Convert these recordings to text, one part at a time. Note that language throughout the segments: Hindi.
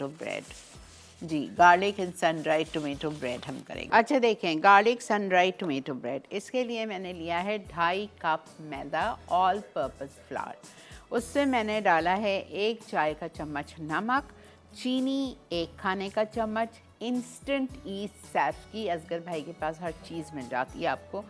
Tomato bread. जी, garlic and sun dried tomato bread हम करेंगे। अच्छा देखें, garlic sun dried tomato bread, इसके लिए मैंने लिया है 2.5 कप मैदा ऑल पर्पस फ्लावर। उससे मैंने डाला है 1 चाय का चम्मच नमक, चीनी 1 खाने का चम्मच, इंस्टेंट ईस्ट सैफ की, असगर भाई के पास हर चीज़ मिल जाती है आपको,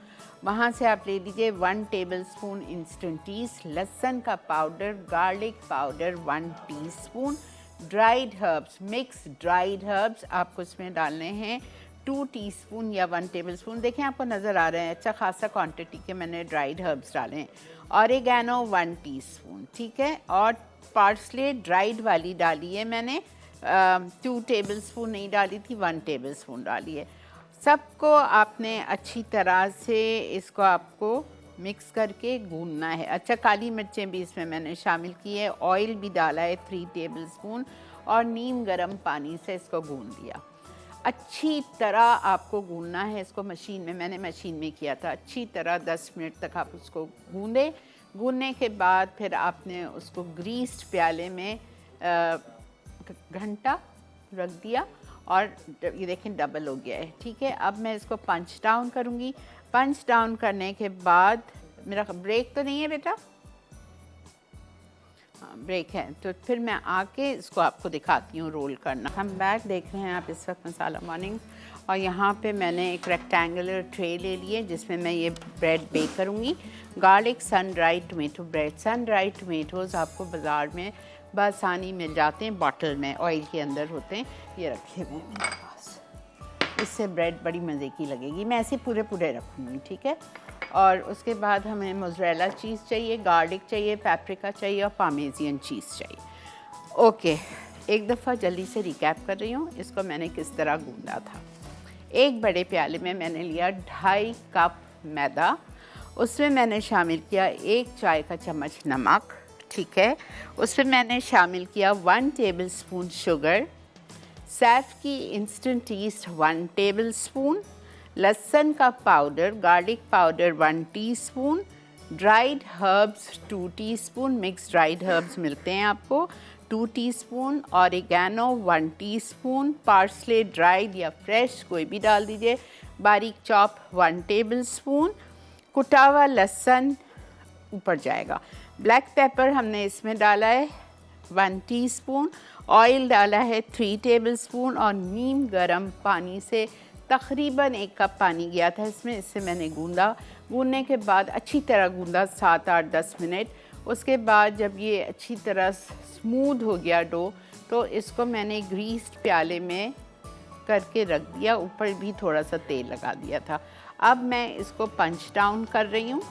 वहाँ से आप ले लीजिए 1 टेबलस्पून इंस्टेंट ईस्ट, लहसुन का powder, garlic powder 1 teaspoon, dried herbs, mix dried herbs आपको इसमें डालने हैं 2 टीस्पून या 1 टेबलस्पून। देखें आपको नज़र आ रहे हैं, अच्छा खासा क्वांटिटी के मैंने ड्राइड हर्ब्स डाले हैं। ऑरिगेनो 1 टीस्पून, ठीक है। और पार्सले ड्राइड वाली डाली है मैंने, 2 टेबलस्पून नहीं डाली थी, 1 टेबलस्पून डाली है। सबको आपने अच्छी तरह से इसको आपको मिक्स करके गूंदना है। अच्छा, काली मिर्चें भी इसमें मैंने शामिल की है, ऑयल भी डाला है 3 टेबलस्पून और नीम गर्म पानी से इसको गूंद दिया। अच्छी तरह आपको गूंदना है इसको, मशीन में, मैंने मशीन में किया था। अच्छी तरह 10 मिनट तक आप उसको गूंदे। गूंदने के बाद फिर आपने उसको ग्रीस्ड प्याले में घंटा रख दिया और ये देखें डबल हो गया है, ठीक है। अब मैं इसको पंच डाउन करूँगी। पंच डाउन करने के बाद, मेरा ब्रेक तो नहीं है बेटा? हाँ ब्रेक है, तो फिर मैं आके इसको आपको दिखाती हूँ रोल करना। हम बैक देख रहे हैं आप इस वक्त मसाला मॉर्निंग, और यहाँ पे मैंने एक रेक्टेंगुलर ट्रे ले लिए जिसमें मैं ये ब्रेड बेक करूँगी। Garlic sun dried tomato bread, sun dried tomatoes आपको बाज़ार में बआसानी मिल जाते हैं, बॉटल में ऑयल के अंदर होते हैं। ये रखे हुए हैं मेरे पास, इससे ब्रेड बड़ी मज़े की लगेगी। मैं ऐसे पूरे पूरे रखूँगी, ठीक है। और उसके बाद हमें मोज़रेला चीज़ चाहिए, गार्लिक चाहिए, पेपरिका चाहिए और पार्मेज़ियन चीज़ चाहिए। ओके, एक दफ़ा जल्दी से रिकैप कर रही हूँ, इसको मैंने किस तरह गूंदा था। एक बड़े प्याले में मैंने लिया 2.5 कप मैदा, उसमें मैंने शामिल किया 1 चाय का चम्मच नमक, ठीक है। उसमें मैंने शामिल किया 1 टेबलस्पून शुगर, सैफ की इंस्टेंट ईस्ट 1 टेबलस्पून, लहसुन का powder, garlic powder 1 teaspoon, dried herbs 2 teaspoon, mix dried herbs मिलते हैं आपको, 2 teaspoon, oregano 1 teaspoon, parsley dried या फ्रेश कोई भी डाल दीजिए, बारीक चॉप 1 टेबलस्पून, कुटा हुआ लहसुन ऊपर जाएगा, ब्लैक पेपर हमने इसमें डाला है 1 टीस्पून, ऑयल डाला है 3 टेबलस्पून और नीम गर्म पानी से तकरीबन 1 कप पानी गया था इसमें, इससे मैंने गूंदा। गूंदने के बाद अच्छी तरह गूंदा 7, 8, 10 मिनट। उसके बाद जब ये अच्छी तरह स्मूथ हो गया डो, तो इसको मैंने ग्रीस्ड प्याले में करके रख दिया, ऊपर भी थोड़ा सा तेल लगा दिया था। अब मैं इसको पंच डाउन कर रही हूँ।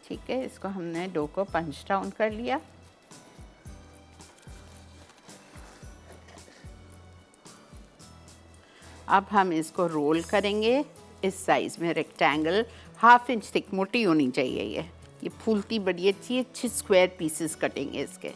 ठीक है, इसको हमने डो को पंच डाउन कर लिया। अब हम इसको रोल करेंगे इस साइज़ में, रेक्टेंगल 1/2 इंच थिक, मोटी होनी चाहिए ये फूलती बड़ी अच्छी, अच्छी स्क्वायर पीसेस कटेंगे इसके।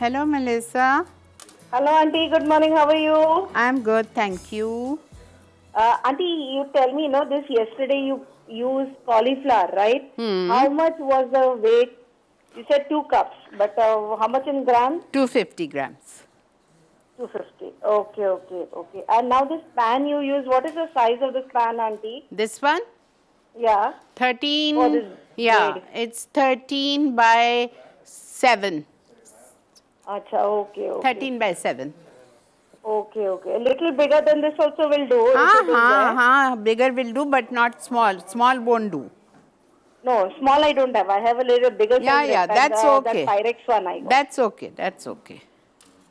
Hello, Melissa. Hello, Auntie. Good morning. How are you? I'm good, thank you. Auntie, you tell me, this yesterday you used cauliflower, right? Hmm. How much was the weight? You said 2 cups, but how much in grams? 250 grams. 250. Okay, okay, okay. And now this pan you use, what is the size of this pan, Auntie? This one? Yeah, for 13. this Yeah, bread. it's 13 by 7. Acha, okay, okay. 13 by 7. Okay, okay. A little bigger than this also will do if हाँ it is हाँ there. हाँ, bigger will do, but not small. Small won't do. No, small I don't have. I have a little bigger Yeah, size yeah, that's rectangle, that okay. Pyrex one I got. That's okay. That's okay.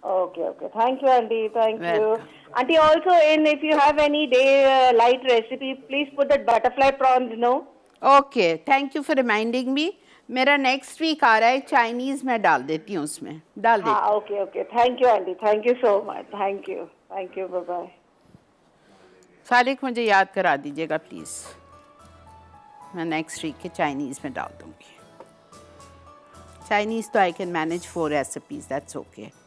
Okay, okay. Thank you, Auntie. Thank you. Welcome. Auntie, also if you have any day light recipe, please put that butterfly prawns, no? Okay, thank you for reminding me. मेरा नेक्स्ट वीक आ रहा है, चाइनीज मैं डाल देती हूँ उसमें, डाल हाँ, देती हूँ. okay, okay. Thank you, Auntie. Thank you so much. Thank you. Thank you. Bye-bye. फालिक मुझे याद करा दीजिएगा प्लीज. मैं नेक्स्ट वीक के चाइनीज में डाल दूंगी. चाइनीज तो I can manage 4 recipes, that's okay.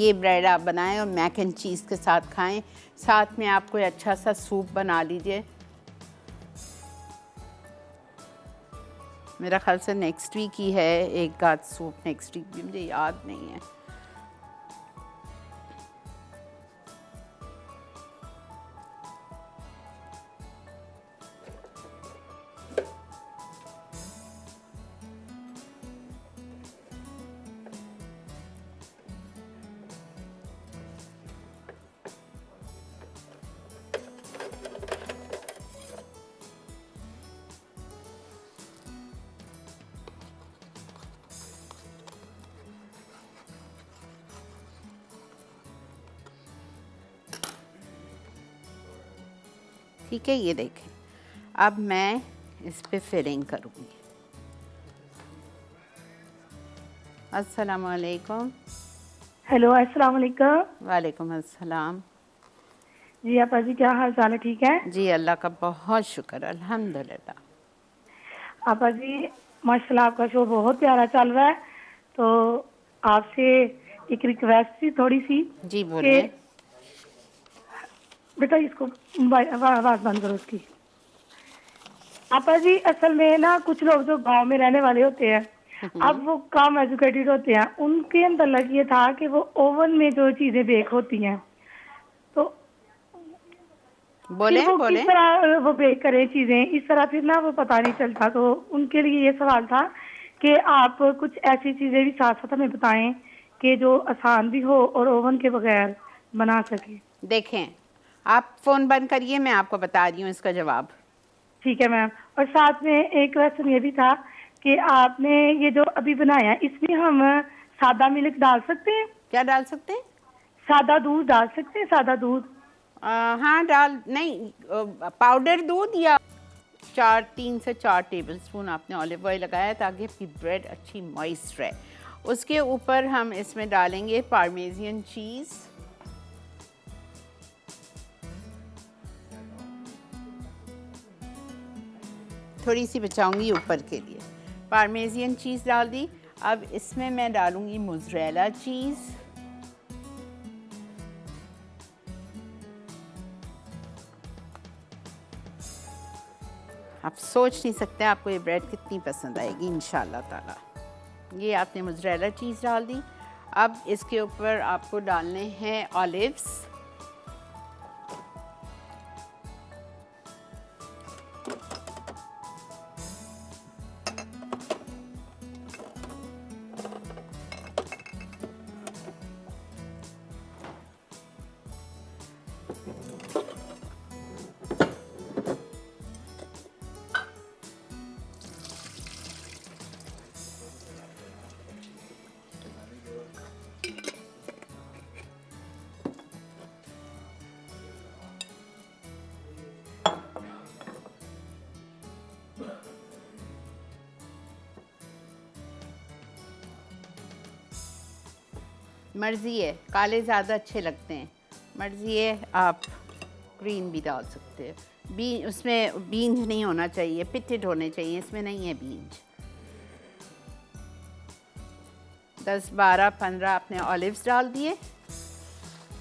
ये ब्रेड आप बनाएं और मैक एंड चीज़ के साथ खाएं. साथ में आप कोई अच्छा सा सूप बना लीजिए. मेरा ख्याल से नेक्स्ट वीक ही है एक गाज सूप. नेक्स्ट वीक भी मुझे याद नहीं है. ठीक है, ये देखें. अब मैं इस पे फिलिंग करूँगी. अस्सलाम वालेकुम. हेलो, अस्सलाम वालेकुम. वालेकुम अस्सलाम. जी आपा जी, क्या हाल चाल है? ठीक है जी, अल्लाह का बहुत शुक्र, अल्हम्दुलिल्लाह. आपा जी, माशाल्लाह आपका शो बहुत प्यारा चल रहा है. तो आपसे एक रिक्वेस्ट थी थोड़ी सी जी कि बोलिए. बेटा इसको आवाज बंद करो उसकी. आपा जी, असल में ना कुछ लोग जो गांव में रहने वाले होते हैं, अब वो कम एजुकेटेड होते हैं, उनके अंदर लग ये था कि वो ओवन में जो चीजें बेक होती हैं तो बोले फिर वो बोले. किस तरह वो बेक करें चीजें, इस तरह फिर ना वो पता नहीं चलता. तो उनके लिए ये सवाल था कि आप कुछ ऐसी चीजें भी साथ साथ हमें बताएं कि जो आसान भी हो और ओवन के बगैर बना सके. देखें, आप फ़ोन बंद करिए, मैं आपको बता रही हूँ इसका जवाब. ठीक है मैम. और साथ में एक क्वेश्चन ये भी था कि आपने ये जो अभी बनाया, इसमें हम सादा मिल्क डाल सकते हैं? क्या डाल सकते हैं? सादा दूध डाल सकते हैं? सादा दूध हाँ, नहीं, पाउडर दूध या 3 से 4 टेबल स्पून आपने ऑलिव ऑयल लगाया ताकि आपकी ब्रेड अच्छी मॉइस्ट रहे. उसके ऊपर हम इसमें डालेंगे पार्मेजियन चीज़. थोड़ी सी बचाऊंगी ऊपर के लिए. पार्मेजियन चीज़ डाल दी. अब इसमें मैं डालूंगी मोज़रेला चीज़. आप सोच नहीं सकते आपको ये ब्रेड कितनी पसंद आएगी इंशाल्लाह ताला. ये आपने मोज़रेला चीज़ डाल दी. अब इसके ऊपर आपको डालने हैं ऑलिव्स. मर्ज़ी है, काले ज़्यादा अच्छे लगते हैं, मर्ज़ी है, आप ग्रीन भी डाल सकते हैं। उसमें बीन्स नहीं होना चाहिए, पिटेड होने चाहिए, इसमें नहीं है बीन्स। 10, 12, 15 आपने ऑलिव्स डाल दिए।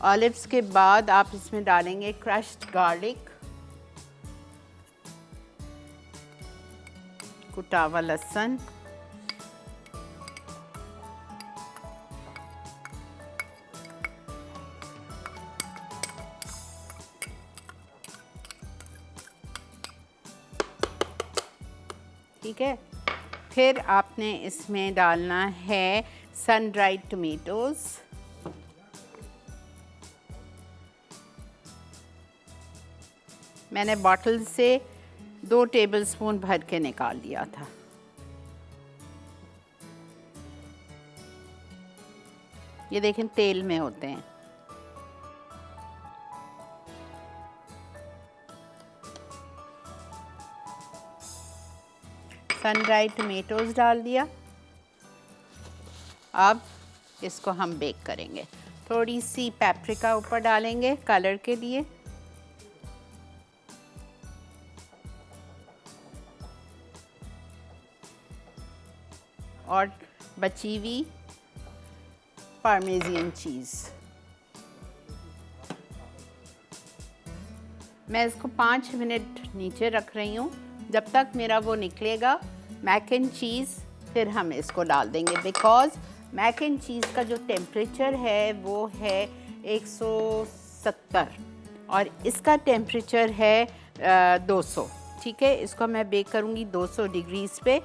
ऑलिव्स के बाद आप इसमें डालेंगे क्रश्ड गार्लिक, कुटा हुआ लहसुन, ठीक है। फिर आपने इसमें डालना है सन ड्राइड टमेटोज़, मैंने बॉटल से 2 टेबलस्पून भर के निकाल लिया था। ये देखें तेल में होते हैं। सन ड्राइड टमेटोज़ डाल दिया। अब इसको हम बेक करेंगे। थोड़ी सी पेपरिका ऊपर डालेंगे कलर के लिए, और बची हुई पार्मेज़ियन चीज़। मैं इसको 5 मिनट नीचे रख रही हूँ जब तक मेरा वो निकलेगा मैक एंड चीज़, फिर हम इसको डाल देंगे। बिकॉज़ मैक एंड चीज़ का जो टेम्परेचर है वो है 170 और इसका टेम्परेचर है 200, ठीक है। इसको मैं बेक करूँगी 200 डिग्रीज़ पे